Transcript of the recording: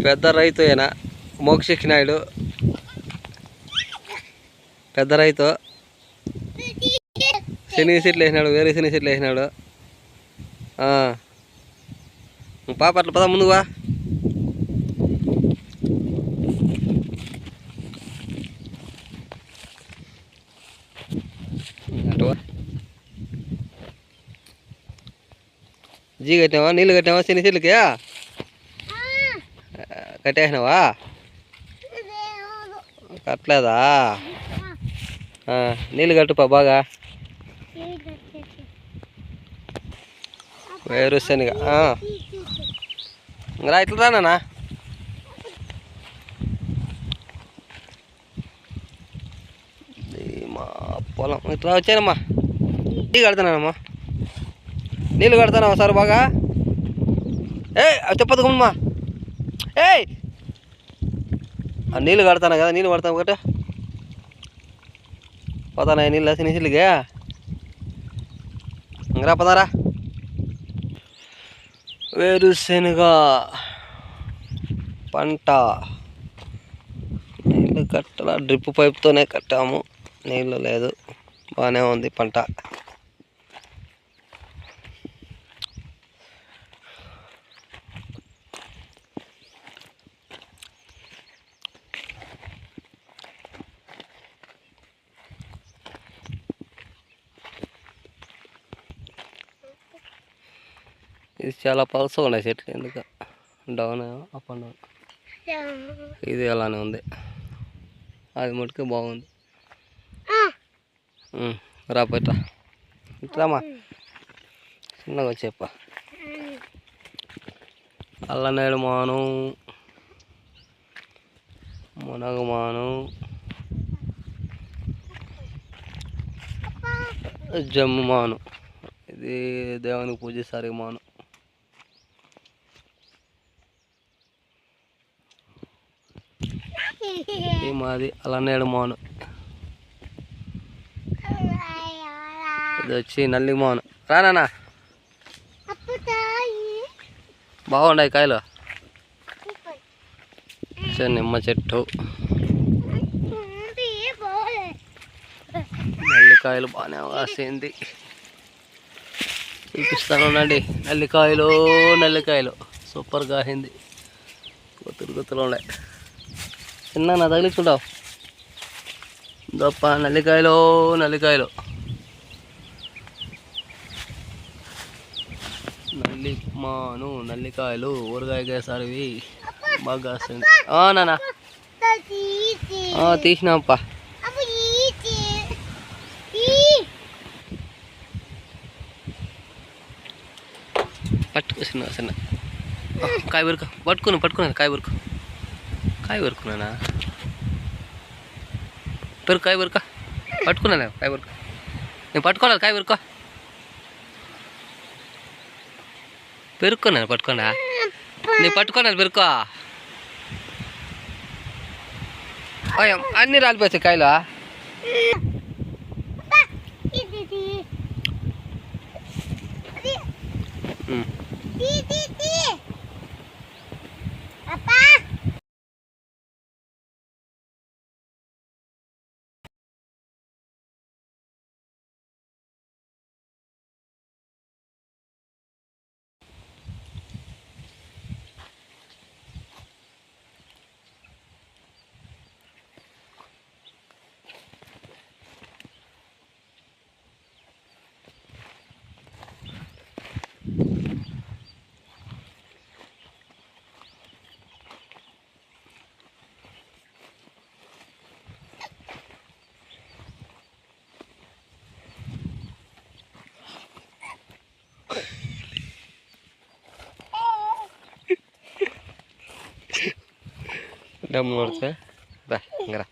పెద్ద రైతు అయినా మోక్షిక్ నాయుడు పెద్ద రైతు శని సీట్లు వేసినాడు, వేరే శని సీట్లు వేసినాడు. పాప అట్లా పదా ముందువా. జీ కట్టినావా, నీళ్ళు కట్టినావా శని సీట్లకి? కట్టేసినావా? కట్టలేదా? నీళ్ళు కట్టుపా బాగా. వేరుశనగ రా, ఇట్లా రానా మా పొలం. ఇట్లా వచ్చానమ్మా, నీళ్ళు కడతానమ్మా. నీళ్ళు కడతానమ్మా సార్ బాగా. చెప్పదుకమ్మా. నీళ్ళు కడతాను కదా, నీళ్ళు పడతాను ఒకటి పోతానా నీళ్ళు వేసి నీళ్ళకి. ఇంకరా పదారా. వేరుశనగ పంట నీళ్ళు కట్టాల, డ్రిప్ పైప్తోనే కట్టాము, నీళ్ళు లేదు. బాగానే ఉంది పంట. ఇది చాలా పల్సగా ఉన్నాయి చెట్లు, ఎందుకు డౌన్ అప్ అండ్ డౌన్. ఇది అలానే ఉంది, అది మటుకే బాగుంది. రాపట్రా, ఇట్రామా చిన్నగా వచ్చేప్ప. అల్లనేడు మాను, మునగమాను, జమ్ము మాను. ఇది దేవునికి పూజిస్తారు ఈ మాను. ఇది మాది అల్లనేడు మాను. ఇది వచ్చి నల్లి మాను. రానా బాగున్నాయి కాయలు. నిమ్మ చెట్టు, నల్లికాయలు బాగానే వాసింది. చూపిస్తాను అండి. నల్లికాయలు సూపర్గా అయింది. గుత్తులు ఉన్నాయి. చిన్న నా తగిలించుకుంటావు గొప్ప. నల్లికాయలు నల్లి మాను, నల్లికాయలు ఊరగాయ కేసారివి బాగా వస్తుంది. నానా తీసినాంప. పట్టుకు చిన్న కాయ వరకు పట్టుకున్నాను. కాయ వరకున్నానా కాయ వరక పట్టుకున్నాను. కాయ వరకు నేను పట్టుకోలేదు. కాయ వరకు పెరుక్కున్నాను. పట్టుకున్నా నేను పట్టుకున్నాను. పెరుక్కో అన్నీ రాలిపోతాయి కాయలు. డమ్ కొడితే రా ఇంకరా.